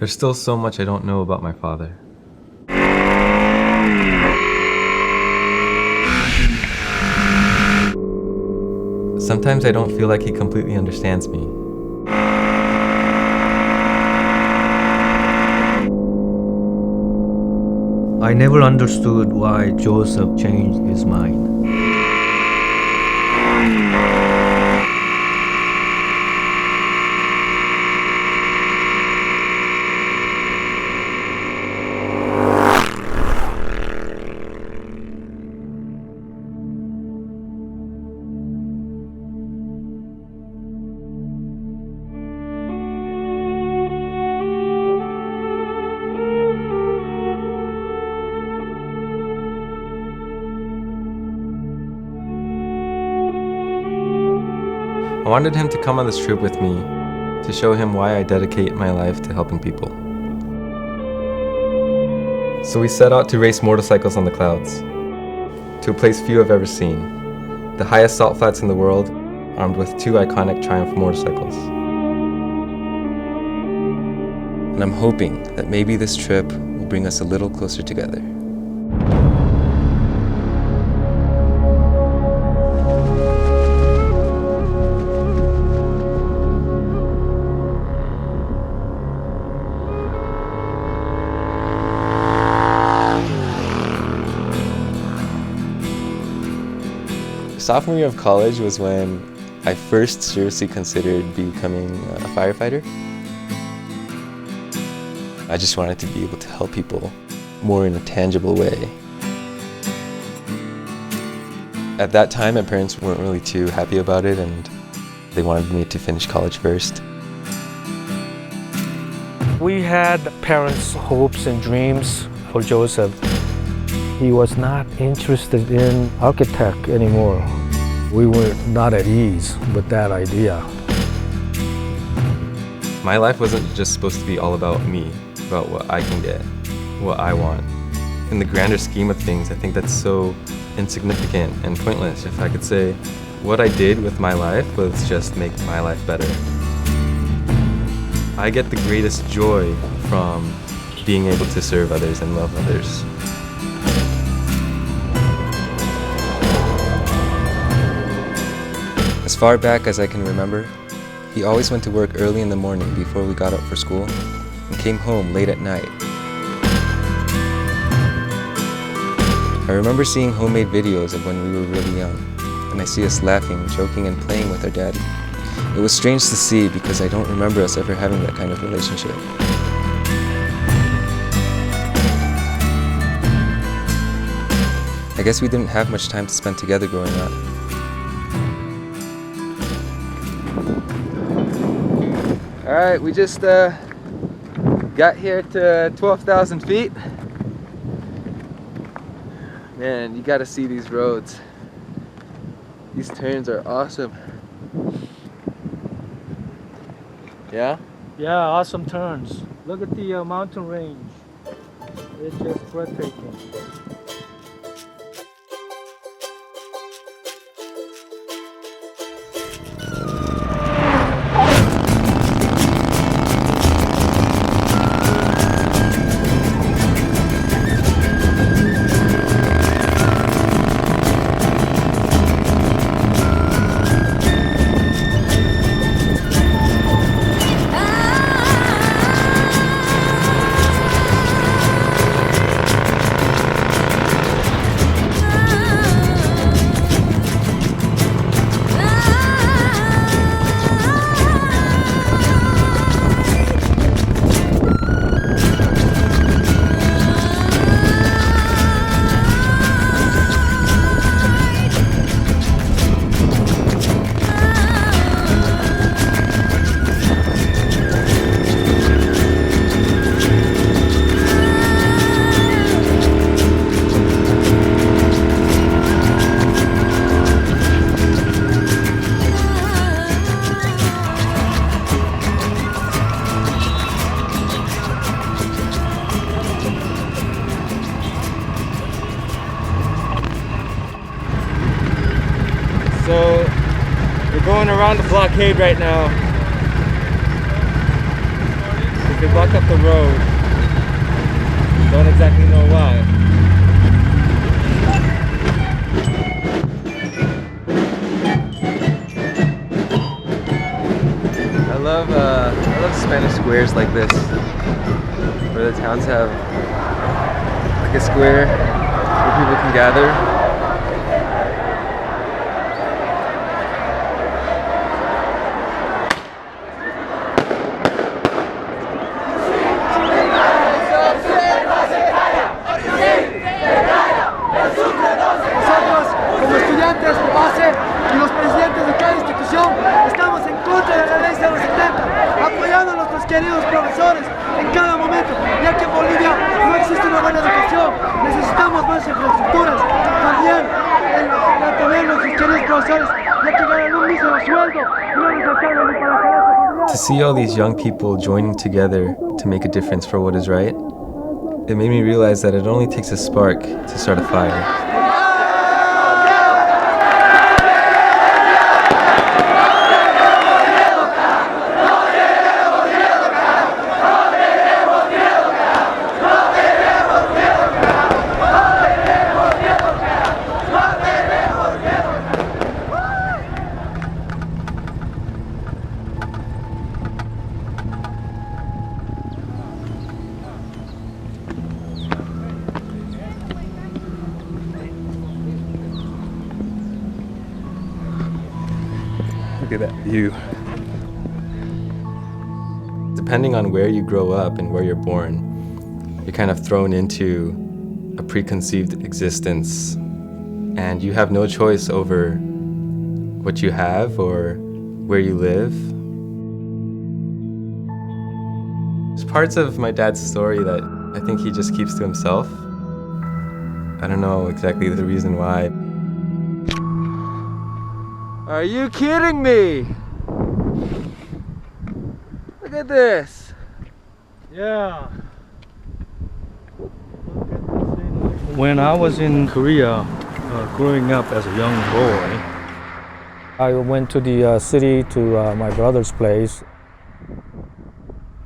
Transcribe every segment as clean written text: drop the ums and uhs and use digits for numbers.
There's still so much I don't know about my father. Sometimes I don't feel like he completely understands me. I never understood why Joseph changed his mind. I wanted him to come on this trip with me to show him why I dedicate my life to helping people. So we set out to race motorcycles on the clouds, to a place few have ever seen, the highest salt flats in the world, armed with 2 iconic Triumph motorcycles. And I'm hoping that maybe this trip will bring us a little closer together. Sophomore year of college was when I first seriously considered becoming a firefighter. I just wanted to be able to help people more in a tangible way. At that time, my parents weren't really too happy about it, and they wanted me to finish college first. We had parents' hopes and dreams for Joseph. He was not interested in architect anymore. We were not at ease with that idea. My life wasn't just supposed to be all about me, about what I can get, what I want. In the grander scheme of things, I think that's so insignificant and pointless. If I could say, what I did with my life was just make my life better. I get the greatest joy from being able to serve others and love others. As far back as I can remember, he always went to work early in the morning before we got up for school and came home late at night. I remember seeing homemade videos of when we were really young, and I see us laughing, joking, and playing with our daddy. It was strange to see because I don't remember us ever having that kind of relationship. I guess we didn't have much time to spend together growing up. Alright, we just got here to 12,000 feet. Man, you gotta see these roads. These turns are awesome. Yeah? Yeah, awesome turns. Look at the mountain range. It's just breathtaking. So we're going around the blockade right now. They blocked up the road. Don't exactly know why. I love Spanish squares like this, where the towns have like a square where people can gather. Como estudiantes de base y los presidentes de cada institución, estamos en contra de la ley 070, apoyando a nuestros queridos profesores en cada momento, ya que en Bolivia no existe una buena educación, necesitamos más infraestructuras, también tener nuestros queridos profesores, ya que ganan un mísero sueldo y no les alcanza ni para pagar sus familiares. To see all these young people joining together to make a difference for what is right, it made me realize that it only takes a spark to start a fire. Look at that view. Depending on where you grow up and where you're born, you're kind of thrown into a preconceived existence, and you have no choice over what you have or where you live. There's parts of my dad's story that I think he just keeps to himself. I don't know exactly the reason why. Are you kidding me? Look at this. Yeah. When I was in Korea, growing up as a young boy, I went to the city to my brother's place.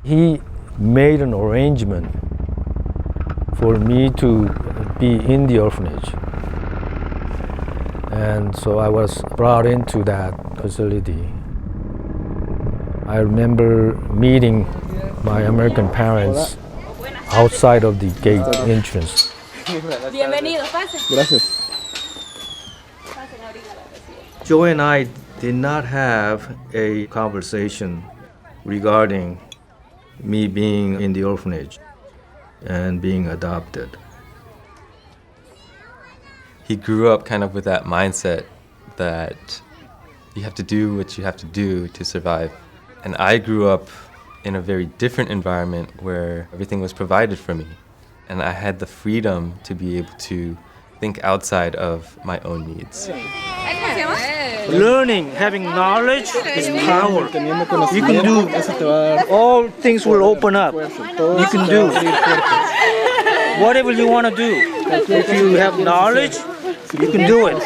He made an arrangement for me to be in the orphanage. And so I was brought into that facility. I remember meeting my American parents outside of the gate entrance. Bienvenido, pase. Gracias. Joe and I did not have a conversation regarding me being in the orphanage and being adopted. He grew up kind of with that mindset that you have to do what you have to do to survive. And I grew up in a very different environment where everything was provided for me. And I had the freedom to be able to think outside of my own needs. Learning, having knowledge is power. You can do, all things will open up. You can do whatever you want to do. If you have knowledge, you can do it.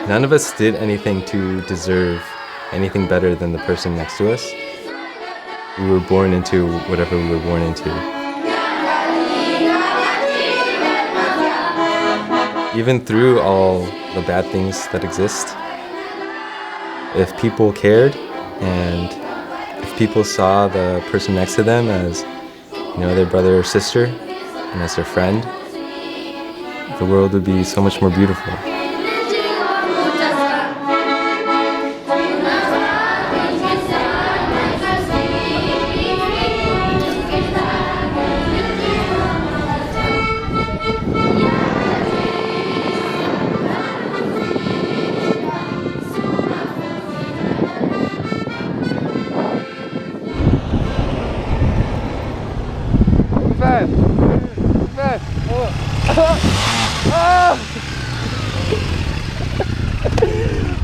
None of us did anything to deserve anything better than the person next to us. We were born into whatever we were born into. Even through all the bad things that exist, if people cared and if people saw the person next to them as, their brother or sister and as their friend, the world would be so much more beautiful.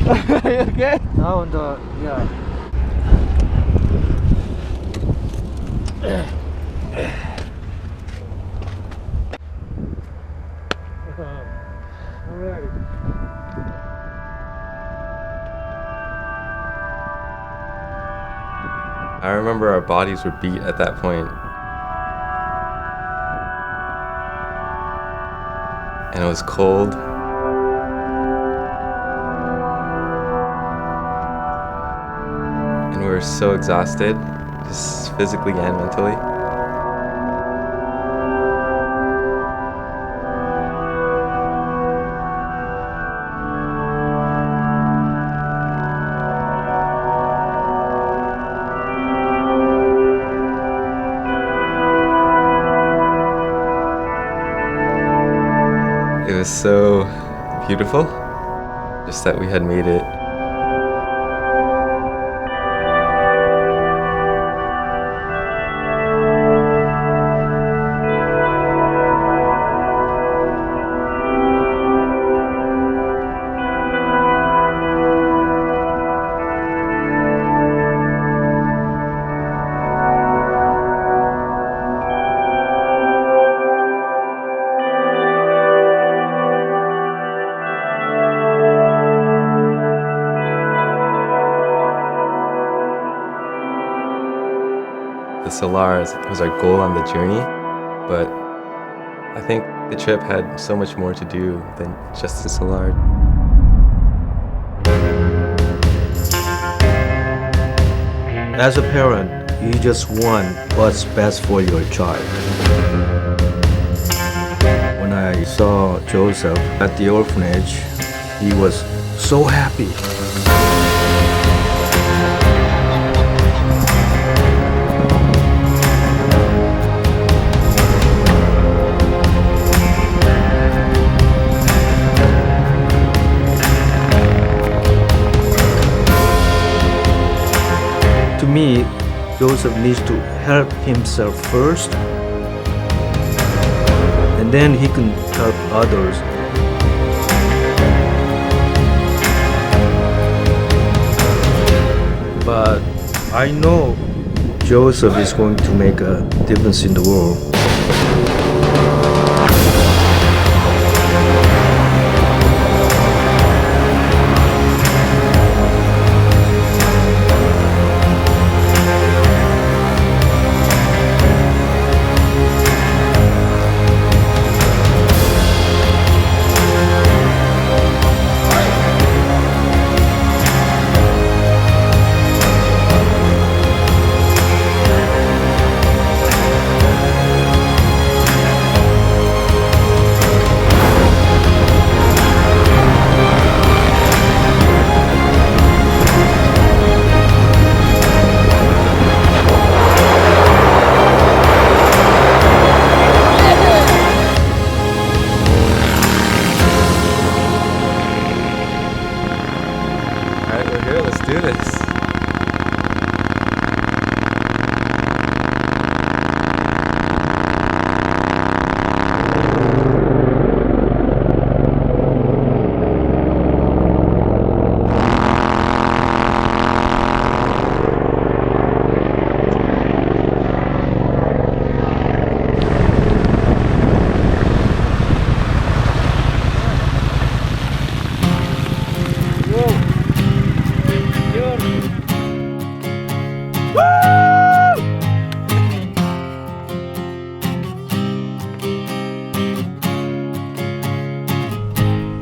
Are you okay? Now in the, yeah. I remember our bodies were beat at that point. And it was cold. And we were so exhausted, just physically and mentally. It was so beautiful, just that we had made it. The Solars was our goal on the journey, but I think the trip had so much more to do than just the Solar. As a parent, you just want what's best for your child. When I saw Joseph at the orphanage, he was so happy. To me, Joseph needs to help himself first, and then he can help others. But I know Joseph is going to make a difference in the world. Alright, we're here, let's do this.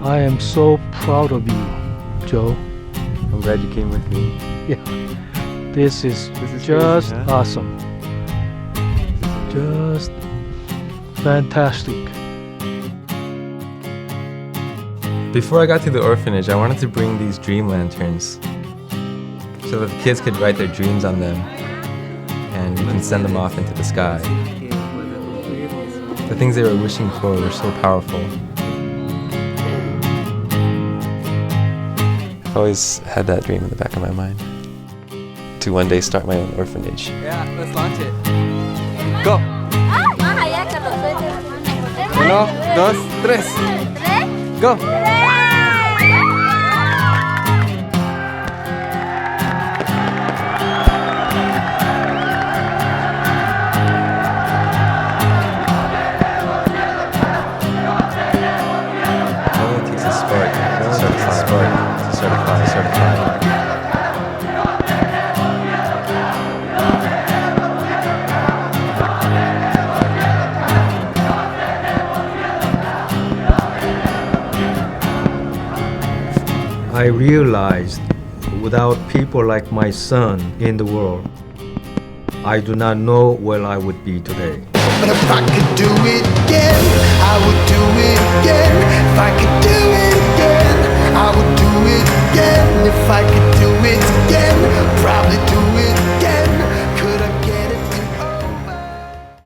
I am so proud of you, Joe. I'm glad you came with me. This is just crazy, huh? awesome. Just fantastic. Before I got to the orphanage, I wanted to bring these dream lanterns so that the kids could write their dreams on them and we can send them off into the sky. The things they were wishing for were so powerful. I've always had that dream in the back of my mind, to one day start my own orphanage. Yeah, let's launch it. Go. 1, 2, 3. Go. I realized without people like my son in the world, I do not know where I would be today. But if I could do it again,